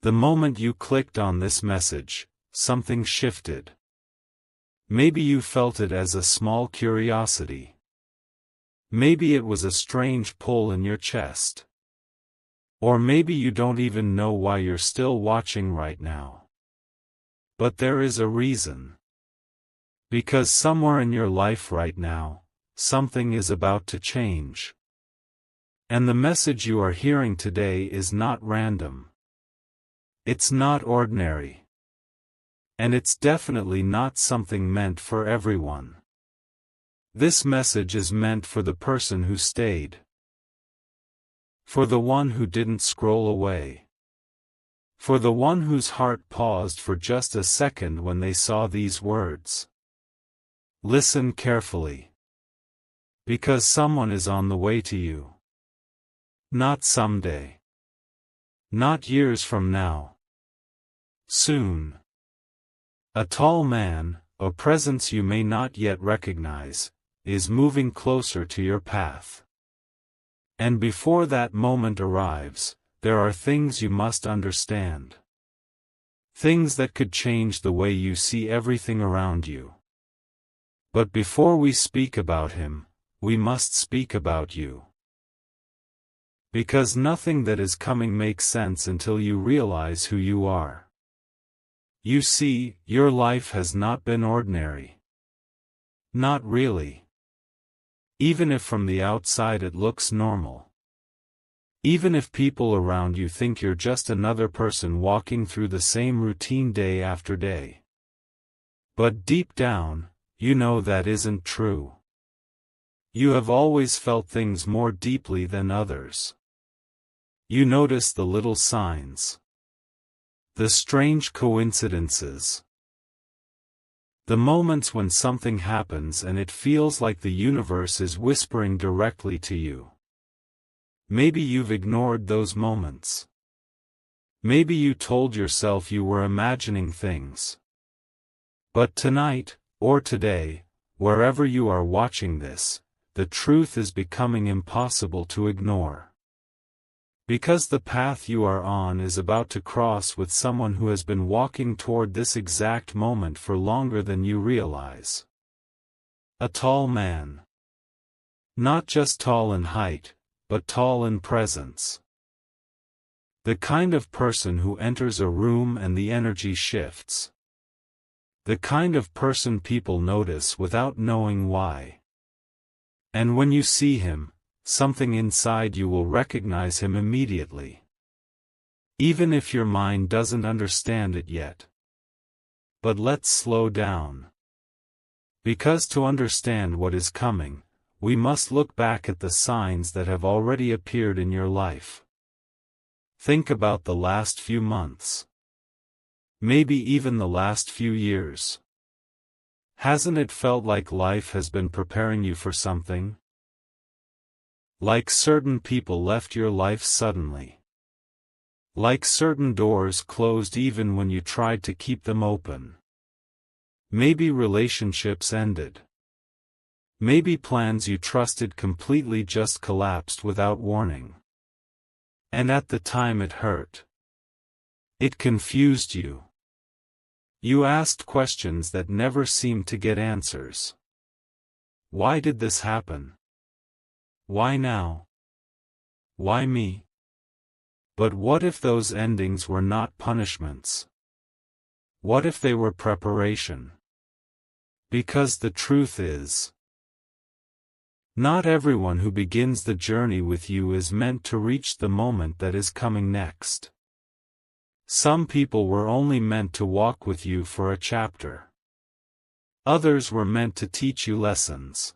The moment you clicked on this message, something shifted. Maybe you felt it as a small curiosity. Maybe it was a strange pull in your chest. Or maybe you don't even know why you're still watching right now. But there is a reason. Because somewhere in your life right now, something is about to change. And the message you are hearing today is not random. It's not ordinary. And it's definitely not something meant for everyone. This message is meant for the person who stayed. For the one who didn't scroll away. For the one whose heart paused for just a second when they saw these words. Listen carefully. Because someone is on the way to you. Not someday. Not years from now. Soon. A tall man, a presence you may not yet recognize, is moving closer to your path. And before that moment arrives, there are things you must understand. Things that could change the way you see everything around you. But before we speak about him, we must speak about you. Because nothing that is coming makes sense until you realize who you are. You see, your life has not been ordinary. Not really. Even if from the outside it looks normal. Even if people around you think you're just another person walking through the same routine day after day. But deep down, you know that isn't true. You have always felt things more deeply than others. You notice the little signs. The strange coincidences. The moments when something happens and it feels like the universe is whispering directly to you. Maybe you've ignored those moments. Maybe you told yourself you were imagining things. But tonight, or today, wherever you are watching this, the truth is becoming impossible to ignore. Because the path you are on is about to cross with someone who has been walking toward this exact moment for longer than you realize. A tall man. Not just tall in height, but tall in presence. The kind of person who enters a room and the energy shifts. The kind of person people notice without knowing why. And when you see him, something inside you will recognize him immediately. Even if your mind doesn't understand it yet. But let's slow down. Because to understand what is coming, we must look back at the signs that have already appeared in your life. Think about the last few months. Maybe even the last few years. Hasn't it felt like life has been preparing you for something? Like certain people left your life suddenly. Like certain doors closed even when you tried to keep them open. Maybe relationships ended. Maybe plans you trusted completely just collapsed without warning. And at the time it hurt. It confused you. You asked questions that never seemed to get answers. Why did this happen? Why now? Why me? But what if those endings were not punishments? What if they were preparation? Because the truth is, not everyone who begins the journey with you is meant to reach the moment that is coming next. Some people were only meant to walk with you for a chapter. Others were meant to teach you lessons.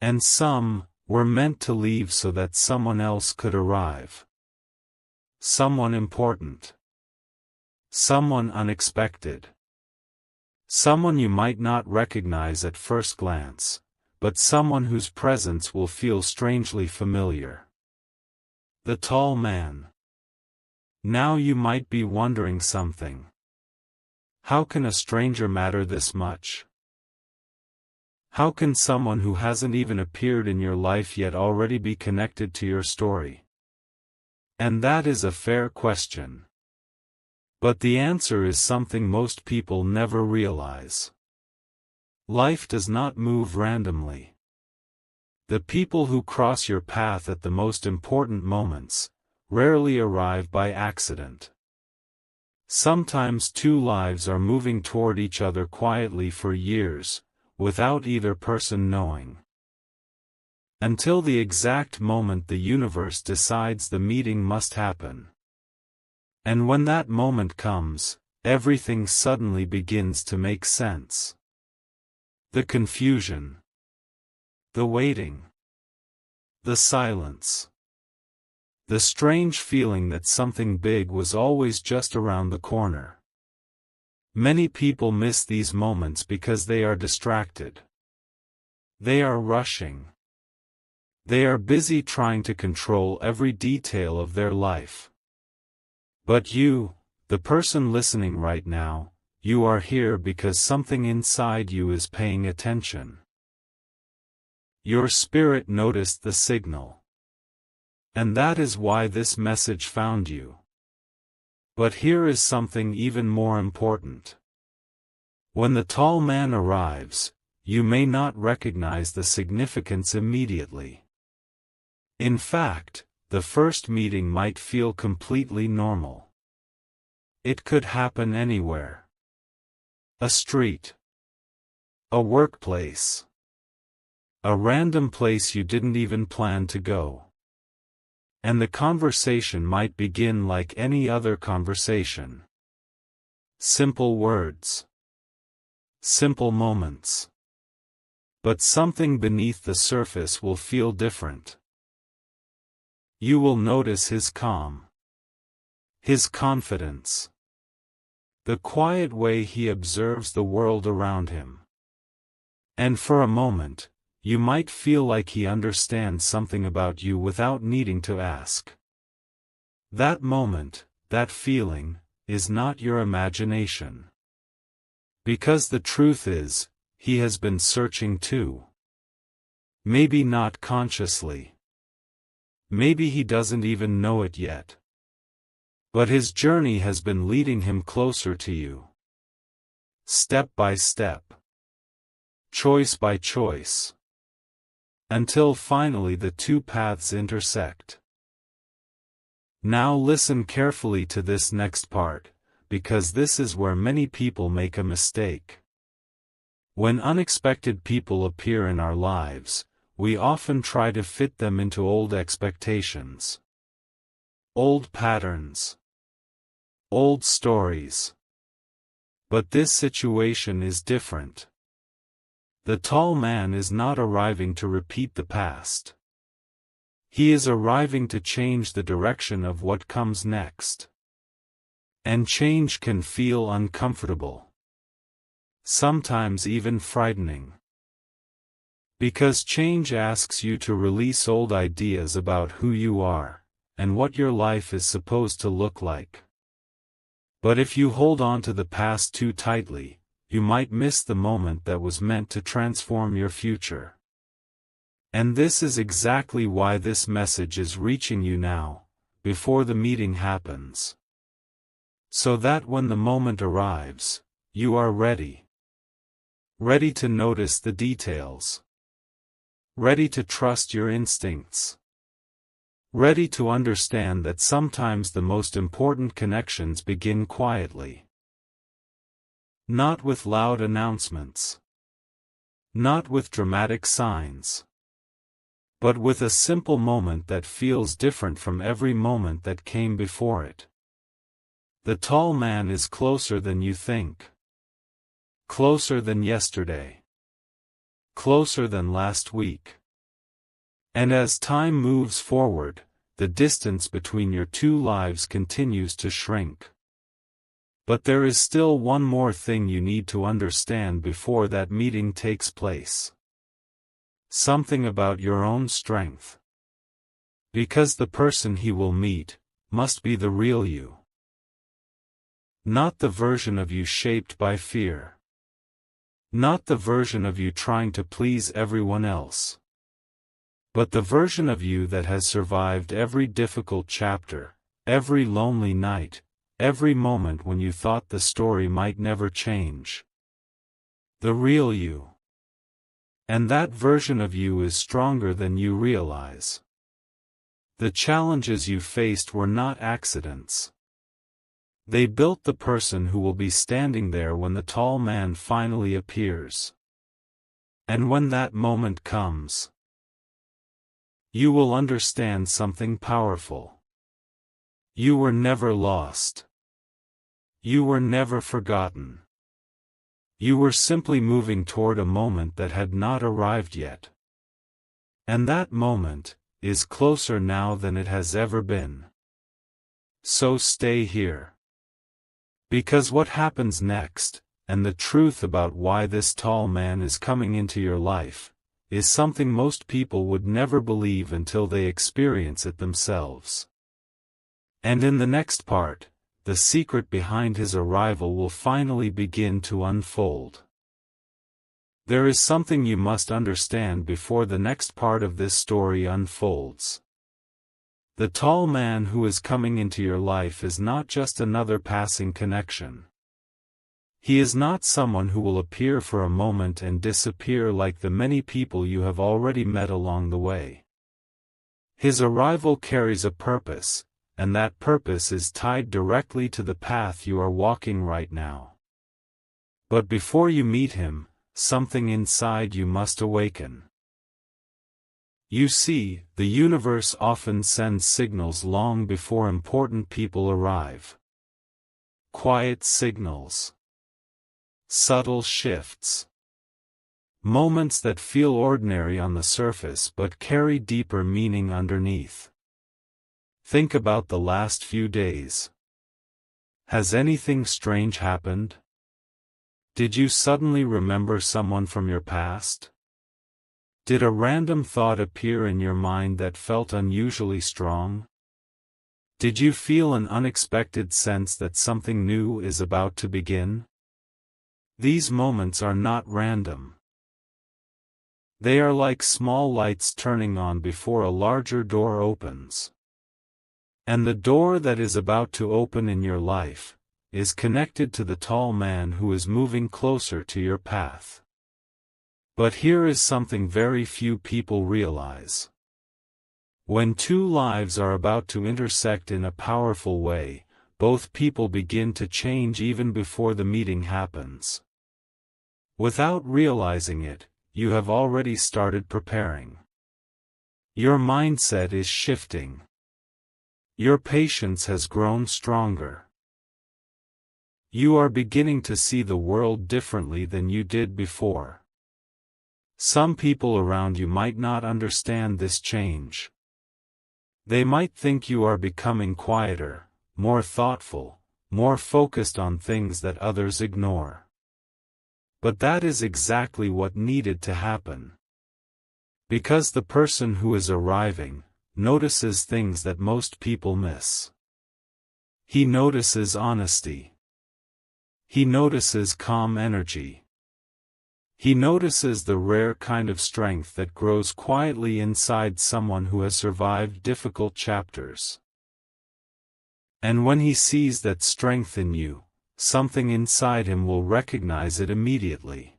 And some were meant to leave so that someone else could arrive. Someone important. Someone unexpected. Someone you might not recognize at first glance, but someone whose presence will feel strangely familiar. The tall man. Now you might be wondering something. How can a stranger matter this much? How can someone who hasn't even appeared in your life yet already be connected to your story? And that is a fair question. But the answer is something most people never realize. Life does not move randomly. The people who cross your path at the most important moments rarely arrive by accident. Sometimes two lives are moving toward each other quietly for years, without either person knowing. Until the exact moment the universe decides the meeting must happen. And when that moment comes, everything suddenly begins to make sense. The confusion, the waiting, the silence, the strange feeling that something big was always just around the corner. Many people miss these moments because they are distracted. They are rushing. They are busy trying to control every detail of their life. But you, the person listening right now, you are here because something inside you is paying attention. Your spirit noticed the signal. And that is why this message found you. But here is something even more important. When the tall man arrives, you may not recognize the significance immediately. In fact, the first meeting might feel completely normal. It could happen anywhere. A street. A workplace. A random place you didn't even plan to go. And the conversation might begin like any other conversation. Simple words. Simple moments. But something beneath the surface will feel different. You will notice his calm. His confidence. The quiet way he observes the world around him. And for a moment, you might feel like he understands something about you without needing to ask. That moment, that feeling, is not your imagination. Because the truth is, he has been searching too. Maybe not consciously. Maybe he doesn't even know it yet. But his journey has been leading him closer to you. Step by step. Choice by choice. Until finally the two paths intersect. Now listen carefully to this next part, because this is where many people make a mistake. When unexpected people appear in our lives, we often try to fit them into old expectations. Old patterns. Old stories. But this situation is different. The tall man is not arriving to repeat the past. He is arriving to change the direction of what comes next. And change can feel uncomfortable. Sometimes even frightening. Because change asks you to release old ideas about who you are, and what your life is supposed to look like. But if you hold on to the past too tightly, you might miss the moment that was meant to transform your future. And this is exactly why this message is reaching you now, before the meeting happens. So that when the moment arrives, you are ready. Ready to notice the details. Ready to trust your instincts. Ready to understand that sometimes the most important connections begin quietly. Not with loud announcements. Not with dramatic signs. But with a simple moment that feels different from every moment that came before it. The tall man is closer than you think. Closer than yesterday. Closer than last week. And as time moves forward, the distance between your two lives continues to shrink. But there is still one more thing you need to understand before that meeting takes place. Something about your own strength. Because the person he will meet must be the real you. Not the version of you shaped by fear. Not the version of you trying to please everyone else. But the version of you that has survived every difficult chapter, every lonely night, every moment when you thought the story might never change. The real you. And that version of you is stronger than you realize. The challenges you faced were not accidents. They built the person who will be standing there when the tall man finally appears. And when that moment comes, you will understand something powerful. You were never lost. You were never forgotten. You were simply moving toward a moment that had not arrived yet. And that moment is closer now than it has ever been. So stay here. Because what happens next, and the truth about why this tall man is coming into your life, is something most people would never believe until they experience it themselves. And in the next part, the secret behind his arrival will finally begin to unfold. There is something you must understand before the next part of this story unfolds. The tall man who is coming into your life is not just another passing connection. He is not someone who will appear for a moment and disappear like the many people you have already met along the way. His arrival carries a purpose, and that purpose is tied directly to the path you are walking right now. But before you meet him, something inside you must awaken. You see, the universe often sends signals long before important people arrive. Quiet signals. Subtle shifts. Moments that feel ordinary on the surface but carry deeper meaning underneath. Think about the last few days. Has anything strange happened? Did you suddenly remember someone from your past? Did a random thought appear in your mind that felt unusually strong? Did you feel an unexpected sense that something new is about to begin? These moments are not random. They are like small lights turning on before a larger door opens. And the door that is about to open in your life is connected to the tall man who is moving closer to your path. But here is something very few people realize. When two lives are about to intersect in a powerful way, both people begin to change even before the meeting happens. Without realizing it, you have already started preparing. Your mindset is shifting. Your patience has grown stronger. You are beginning to see the world differently than you did before. Some people around you might not understand this change. They might think you are becoming quieter, more thoughtful, more focused on things that others ignore. But that is exactly what needed to happen. Because the person who is arriving notices things that most people miss. He notices honesty. He notices calm energy. He notices the rare kind of strength that grows quietly inside someone who has survived difficult chapters. And when he sees that strength in you, something inside him will recognize it immediately.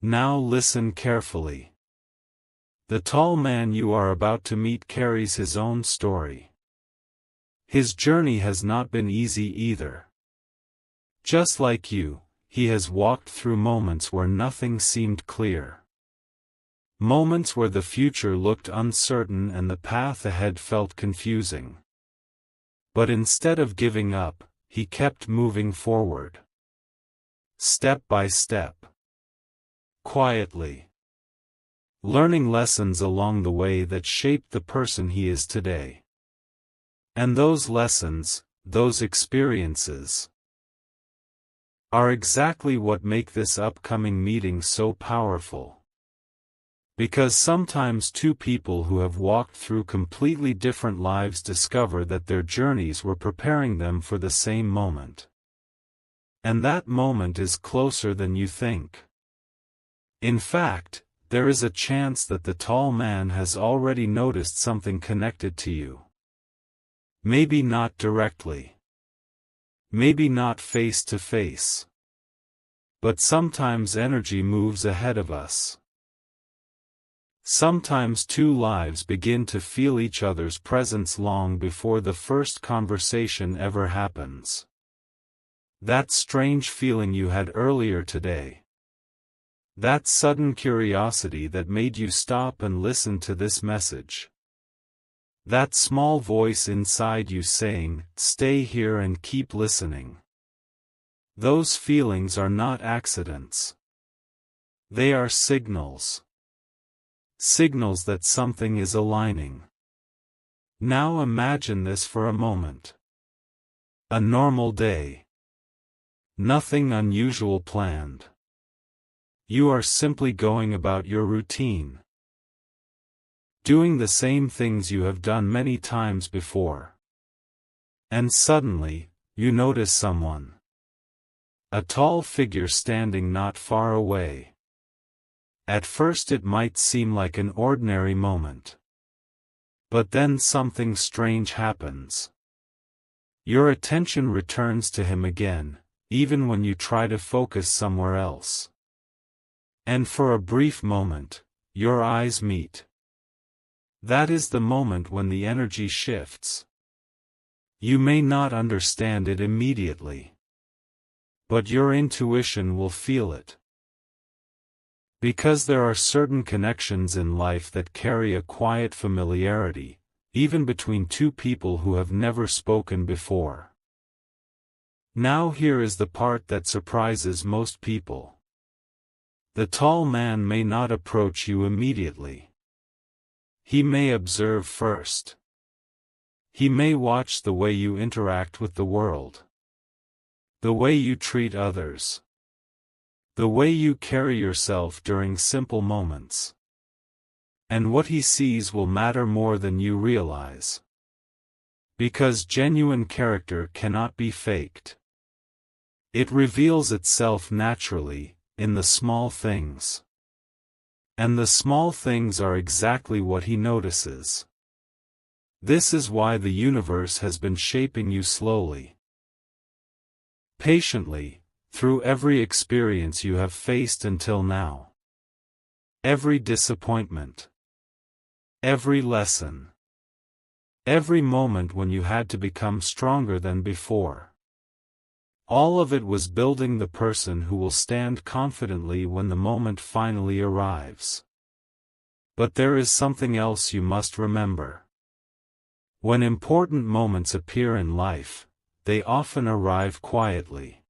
Now listen carefully. The tall man you are about to meet carries his own story. His journey has not been easy either. Just like you, he has walked through moments where nothing seemed clear. Moments where the future looked uncertain and the path ahead felt confusing. But instead of giving up, he kept moving forward. Step by step. Quietly. Learning lessons along the way that shaped the person he is today. And those lessons, those experiences, are exactly what make this upcoming meeting so powerful. Because sometimes two people who have walked through completely different lives discover that their journeys were preparing them for the same moment. And that moment is closer than you think. In fact, there is a chance that the tall man has already noticed something connected to you. Maybe not directly. Maybe not face to face. But sometimes energy moves ahead of us. Sometimes two lives begin to feel each other's presence long before the first conversation ever happens. That strange feeling you had earlier today. That sudden curiosity that made you stop and listen to this message. That small voice inside you saying, "Stay here and keep listening." Those feelings are not accidents. They are signals. Signals that something is aligning. Now imagine this for a moment. A normal day. Nothing unusual planned. You are simply going about your routine. Doing the same things you have done many times before. And suddenly, you notice someone. A tall figure standing not far away. At first it might seem like an ordinary moment. But then something strange happens. Your attention returns to him again, even when you try to focus somewhere else. And for a brief moment, your eyes meet. That is the moment when the energy shifts. You may not understand it immediately. But your intuition will feel it. Because there are certain connections in life that carry a quiet familiarity, even between two people who have never spoken before. Now here is the part that surprises most people. The tall man may not approach you immediately. He may observe first. He may watch the way you interact with the world. The way you treat others. The way you carry yourself during simple moments. And what he sees will matter more than you realize. Because genuine character cannot be faked. It reveals itself naturally, in the small things. And the small things are exactly what he notices. This is why the universe has been shaping you slowly. Patiently, through every experience you have faced until now. Every disappointment. Every lesson. Every moment when you had to become stronger than before. All of it was building the person who will stand confidently when the moment finally arrives. But there is something else you must remember. When important moments appear in life, they often arrive quietly.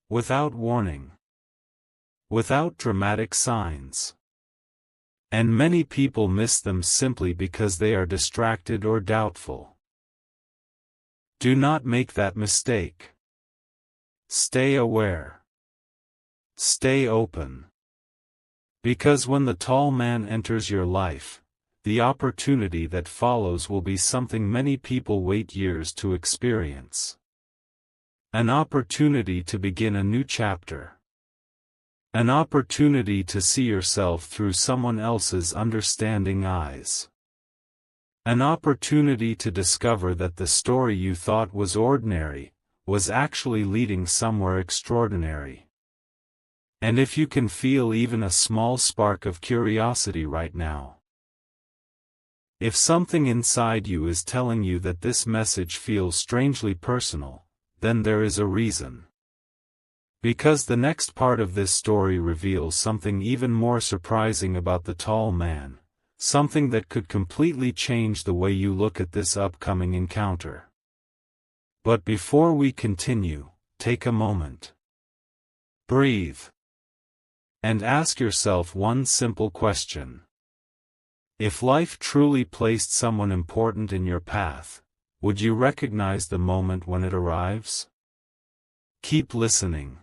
Without warning. Without dramatic signs. And many people miss them simply because they are distracted or doubtful. Do not make that mistake. Stay aware. Stay open. Because when the tall man enters your life, the opportunity that follows will be something many people wait years to experience. An opportunity to begin a new chapter. An opportunity to see yourself through someone else's understanding eyes. An opportunity to discover that the story you thought was ordinary, was actually leading somewhere extraordinary. And if you can feel even a small spark of curiosity right now, if something inside you is telling you that this message feels strangely personal, then there is a reason. Because the next part of this story reveals something even more surprising about the tall man, something that could completely change the way you look at this upcoming encounter. But before we continue, take a moment. Breathe. And ask yourself one simple question. If life truly placed someone important in your path, would you recognize the moment when it arrives? Keep listening.